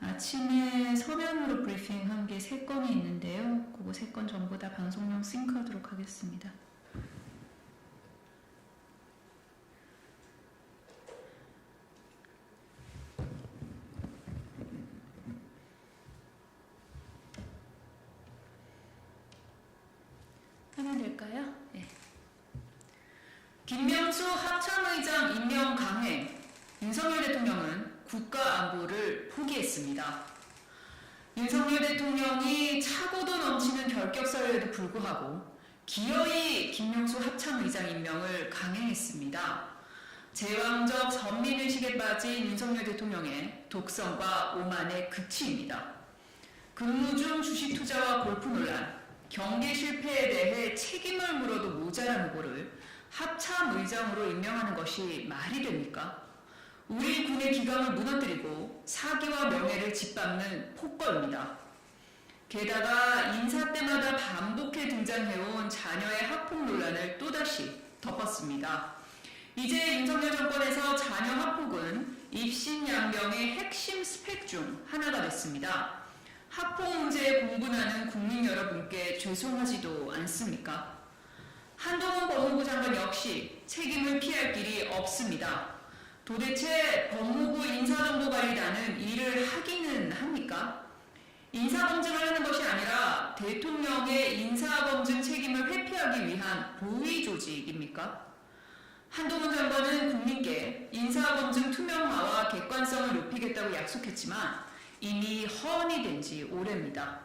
아침에 서면으로 브리핑한 게 3건이 있는데요. 그거 3건 전부 다 방송용 싱크하도록 하겠습니다. 하면 될까요? 네. 김명수 합참의장 임명 강행. 윤석열 대통령은 국가안보를 포기했습니다. 윤석열 대통령이 차고도 넘치는 결격사유에도 불구하고 기어이 김명수 합참의장 임명을 강행했습니다. 제왕적 선민의식에 빠진 윤석열 대통령의 독선과 오만의 극치입니다. 근무 중 주식 투자와 골프 논란, 경계 실패에 대해 책임을 물어도 모자란 후보를 합참의장으로 임명하는 것이 말이 됩니까? 우리 군의 기강을 무너뜨리고 사기와 명예를 짓밟는 폭거입니다. 게다가 인사 때마다 반복해 등장해온 자녀의 학폭 논란을 또다시 덮었습니다. 이제 윤석열 정권에서 자녀 학폭은 입신양명의 핵심 스펙 중 하나가 됐습니다. 학폭 문제에 공분하는 국민 여러분께 죄송하지도 않습니까? 한동훈 법무부 장관 역시 책임을 피할 길이 없습니다. 도대체 법무부 인사정보관리단은 일을 하기는 합니까? 인사검증을 하는 것이 아니라 대통령의 인사검증 책임을 회피하기 위한 보위 조직입니까? 한동훈 장관은 국민께 인사검증 투명화와 객관성을 높이겠다고 약속했지만 이미 허언이 된 지 오래입니다.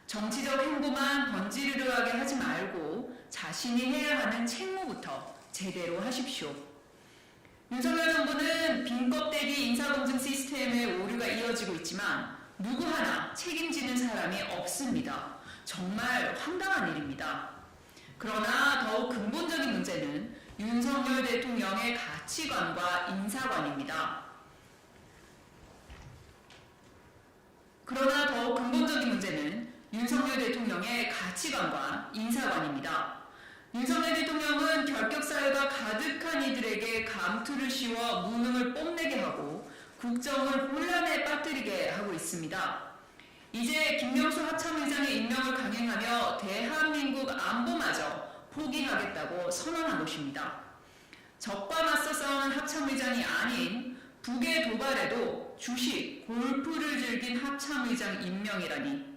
정치적 행보만 번지르르하게 하지 말고 자신이 해야 하는 책무부터 제대로 하십시오. 윤석열 정부는 빈 껍데기 인사검증 시스템의 오류가 이어지고 있지만 누구 하나 책임지는 사람이 없습니다. 정말 황당한 일입니다. 그러나 더욱 근본적인 문제는 윤석열 대통령의 가치관과 인사관입니다. 윤석열 대통령은 결격 사유가 가득한 이들에게 감투를 씌워 무능을 뽐내게 하고 국정을 혼란에 빠뜨리게 하고 있습니다. 이제 김명수 합참의장의 임명을 강행하며 대한민국 안보마저 포기하겠다고 선언한 것입니다. 적과 맞서 싸우는 합참의장이 아닌 북의 도발에도 주식, 골프를 즐긴 합참의장 임명이라니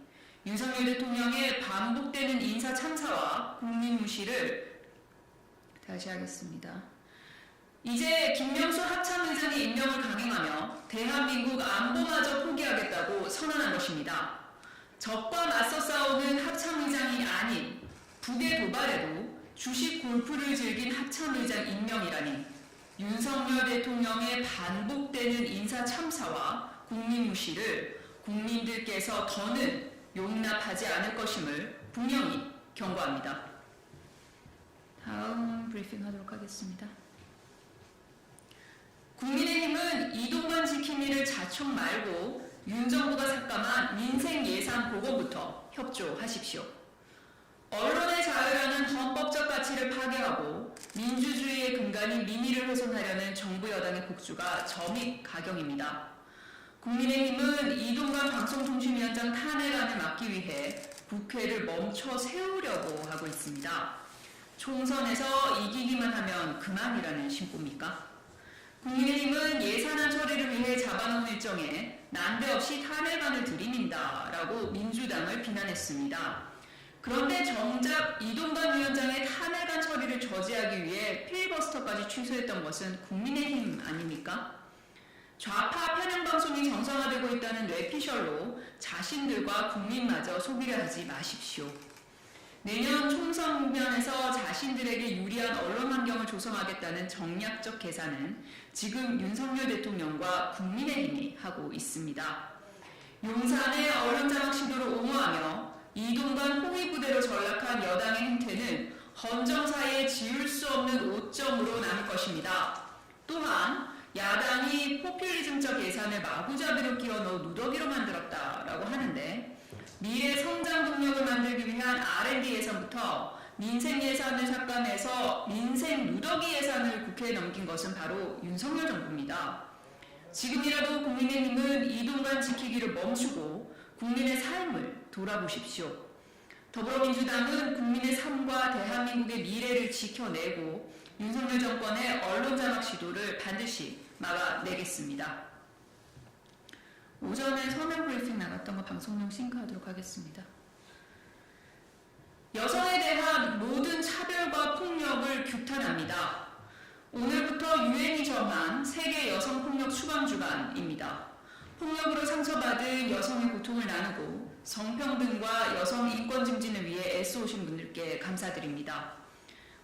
윤석열 대통령의 반복되는 인사 참사와 국민 무시를 다시 하겠습니다. 이제 김명수 합참의장의 임명을 강행하며 대한민국 안보마저 포기하겠다고 선언한 것입니다. 적과 맞서 싸우는 합참의장이 아닌 북의 도발에도 주식 골프를 즐긴 합참의장 임명이라니 윤석열 대통령의 반복되는 인사 참사와 국민 무시를 국민들께서 더는 용납하지 않을 것임을 분명히 경고합니다. 다음 브리핑하도록 하겠습니다. 국민의힘은 이동관 지킴이를 자촉 말고 윤 정부가 삭감한 민생예산 보고부터 협조하십시오. 언론의 자유라는 헌법적 가치를 파괴하고 민주주의의 근간인 민의를 훼손하려는 정부 여당의 복주가 점입 가경입니다. 국민의힘은 이동관 방송통신위원장 탄핵안을 막기 위해 국회를 멈춰 세우려고 하고 있습니다. 총선에서 이기기만 하면 그만이라는 심보입니까? 국민의힘은 예산안 처리를 위해 잡아놓은 일정에 난데없이 탄핵안을 들이민다라고 민주당을 비난했습니다. 그런데 정작 이동관 위원장의 탄핵안 처리를 저지하기 위해 필리버스터까지 취소했던 것은 국민의힘 아닙니까? 좌파 편향방송이 정상화되고 있다는 뇌피셜로 자신들과 국민마저 속이려 하지 마십시오. 내년 총선 국면에서 자신들에게 유리한 언론 환경을 조성하겠다는 정략적 계산은 지금 윤석열 대통령과 국민의힘이 하고 있습니다. 용산의 언론 장악 시도를 옹호하며 이동관 홍위 부대로 전락한 여당의 행태는 헌정사에 지울 수 없는 오점으로 남을 것입니다. 또한 야당이 포퓰리즘적 예산을 마구잡이로 끼워넣어 누더기로 만들었다라고 하는데 미래 성장 동력을 만들기 위한 R&D 예산부터 민생 예산을 삭감해서 민생 누더기 예산을 국회에 넘긴 것은 바로 윤석열 정부입니다. 지금이라도 국민의힘은 이동관 지키기를 멈춰 멈추고 국민의 삶을 돌아보십시오. 더불어민주당은 국민의 삶과 대한민국의 미래를 지켜내고 윤석열 정권의 언론 장악 시도를 반드시 막아내겠습니다. 오전에 서명 브리핑 나갔던 거 방송용 싱크하도록 하겠습니다. 여성에 대한 모든 차별과 폭력을 규탄합니다. 오늘부터 유엔이 정한 세계 여성폭력 추방주간입니다. 폭력으로 상처받은 여성의 고통을 나누고 성평등과 여성 인권 증진을 위해 애써오신 분들께 감사드립니다.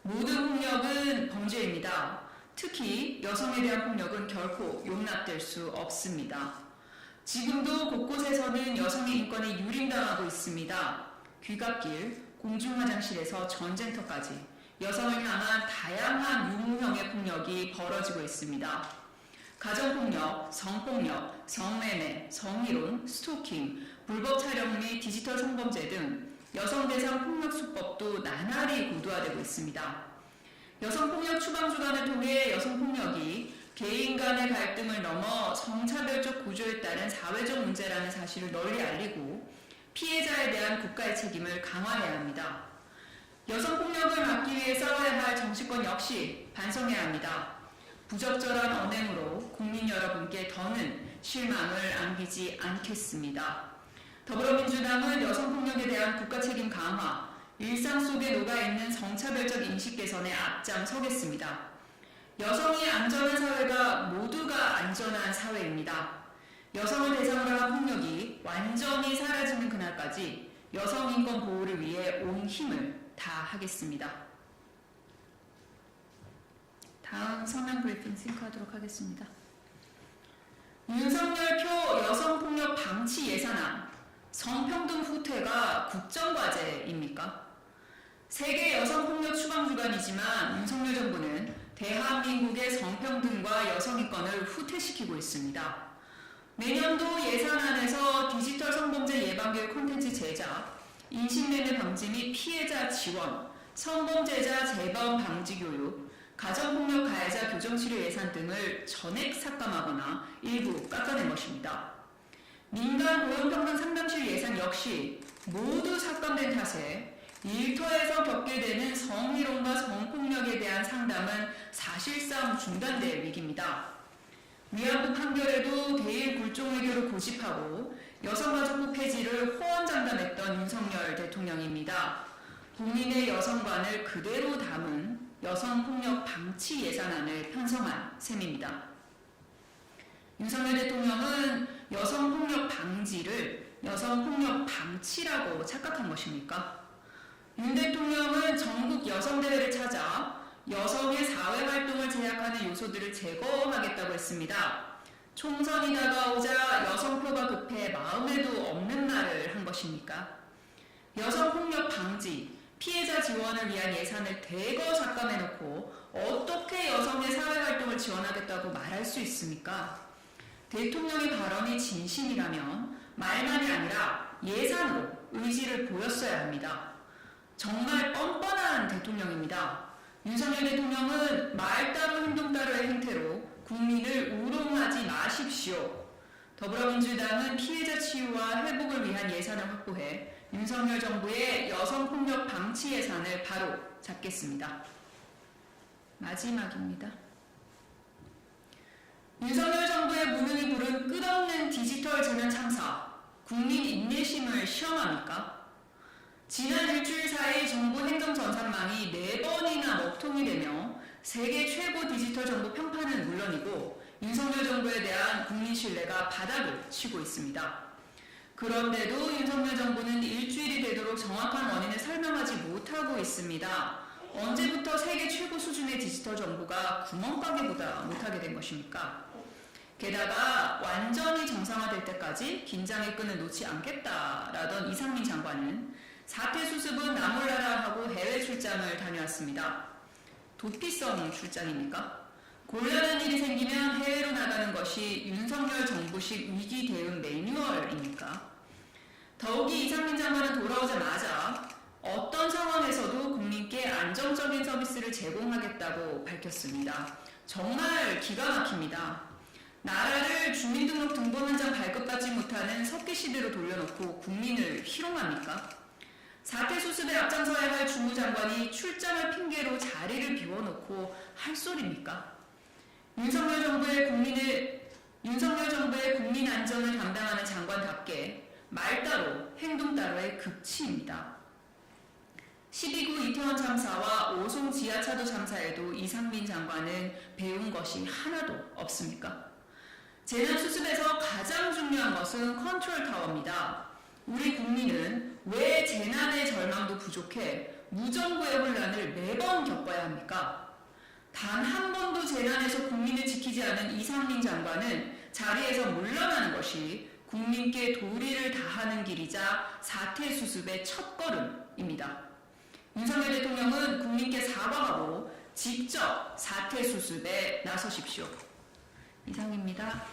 모든 폭력은 범죄입니다. 특히 여성에 대한 폭력은 결코 용납될 수 없습니다. 지금도 곳곳에서는 여성의 인권이 유린당하고 있습니다. 귀갓길, 공중화장실에서 전쟁터까지 여성을 향한 다양한 유무형의 폭력이 벌어지고 있습니다. 가정폭력, 성폭력, 성매매, 성희롱, 스토킹, 불법 촬영 및 디지털 성범죄 등 여성 대상 폭력 수법도 나날이 고도화되고 있습니다. 여성폭력 추방주간을 통해 여성폭력이 개인 간의 갈등을 넘어 성차별적 구조에 따른 사회적 문제라는 사실을 널리 알리고 피해자에 대한 국가의 책임을 강화해야 합니다. 여성폭력을 막기 위해 싸워야 할 정치권 역시 반성해야 합니다. 부적절한 언행으로 국민 여러분께 더는 실망을 안기지 않겠습니다. 더불어민주당은 여성폭력에 대한 국가 책임 강화, 일상 속에 녹아있는 성차별적 인식 개선에 앞장서겠습니다. 여성이 안전한 사회가 모두가 안전한 사회입니다. 여성을 대상으로 한 폭력이 완전히 사라지는 그날까지 여성 인권 보호를 위해 온 힘을 다하겠습니다. 다음 서명 브리핑 싱크하도록 하겠습니다. 윤석열표 여성폭력 방치 예산안, 성평등 후퇴가 국정과제입니까? 세계 여성폭력 추방주간이지만 윤석열 정부는 대한민국의 성평등과 여성인권을 후퇴시키고 있습니다. 내년도 예산안에서 디지털 성범죄 예방교육 콘텐츠 제작, 인신매매 방지 및 피해자 지원, 성범죄자 재범 방지 교육, 가정폭력 가해자 교정치료 예산 등을 전액 삭감하거나 일부 깎아낸 것입니다. 민간 고용평등 상담실 예산 역시 모두 삭감된 탓에 일터에서 겪게 되는 성희롱과 성폭력에 대한 상담은 사실상 중단될 위기입니다. 위안부 판결에도 대일 굴종외교를 고집하고 여성가족부 폐지를 호언장담했던 윤석열 대통령입니다. 국민의 여성관을 그대로 담은 여성폭력 방치 예산안을 편성한 셈입니다. 윤석열 대통령은 여성폭력 방지를 여성폭력 방치라고 착각한 것입니까? 윤 대통령은 전국 여성대회를 찾아 여성의 사회활동을 제약하는 요소들을 제거하겠다고 했습니다. 총선이 다가오자 여성표가 급해 마음에도 없는 말을 한 것입니까? 여성폭력 방지, 피해자 지원을 위한 예산을 대거 삭감해놓고 어떻게 여성의 사회활동을 지원하겠다고 말할 수 있습니까? 대통령의 발언이 진심이라면 말만이 아니라 예산으로 의지를 보였어야 합니다. 정말 뻔뻔한 대통령입니다. 윤석열 대통령은 말 따로 행동 따로의 행태로 국민을 우롱하지 마십시오. 더불어민주당은 피해자 치유와 회복을 위한 예산을 확보해 윤석열 정부의 여성폭력 방치 예산을 바로 잡겠습니다. 마지막입니다. 윤석열 정부의 무능이 부른 끝없는 디지털 재난 참사, 국민 인내심을 시험합니까? 지난 일주일 사이 정부 행정전산망이 4번이나 먹통이 되며 세계 최고 디지털 정보 평판은 물론이고 윤석열 정부에 대한 국민 신뢰가 바닥을 치고 있습니다. 그런데도 윤석열 정부는 일주일이 되도록 정확한 원인을 설명하지 못하고 있습니다. 언제부터 세계 최고 수준의 디지털 정보가 구멍가게보다 못하게 된 것입니까? 게다가 완전히 정상화될 때까지 긴장의 끈을 놓지 않겠다라던 이상민 장관은 사태 수습은 나 몰라라 하고 해외 출장을 다녀왔습니다. 도피성 출장입니까? 곤란한 일이 생기면 해외로 나가는 것이 윤석열 정부식 위기 대응 매뉴얼입니까? 더욱이 이상민 장관은 돌아오자마자 어떤 상황에서도 국민께 안정적인 서비스를 제공하겠다고 밝혔습니다. 정말 기가 막힙니다. 나라를 주민등록 등본 한 장 발급받지 못하는 석기 시대로 돌려놓고 국민을 희롱합니까? 사태 수습에 앞장서야 할 주무장관이 출장을 핑계로 자리를 비워놓고 할 소리입니까? 윤석열 정부의 국민 안전을 담당하는 장관답게 말 따로 행동 따로의 극치입니다. 12구 이태원 참사와 오송 지하차도 참사에도 이상민 장관은 배운 것이 하나도 없습니까? 재난 수습에서 가장 중요한 것은 컨트롤 타워입니다. 우리 국민은 왜 재난의 절망도 부족해 무정부의 혼란을 매번 겪어야 합니까? 단 한 번도 재난에서 국민을 지키지 않은 이상민 장관은 자리에서 물러나는 것이 국민께 도리를 다하는 길이자 사태 수습의 첫걸음입니다. 윤석열 대통령은 국민께 사과하고 직접 사태 수습에 나서십시오. 이상입니다.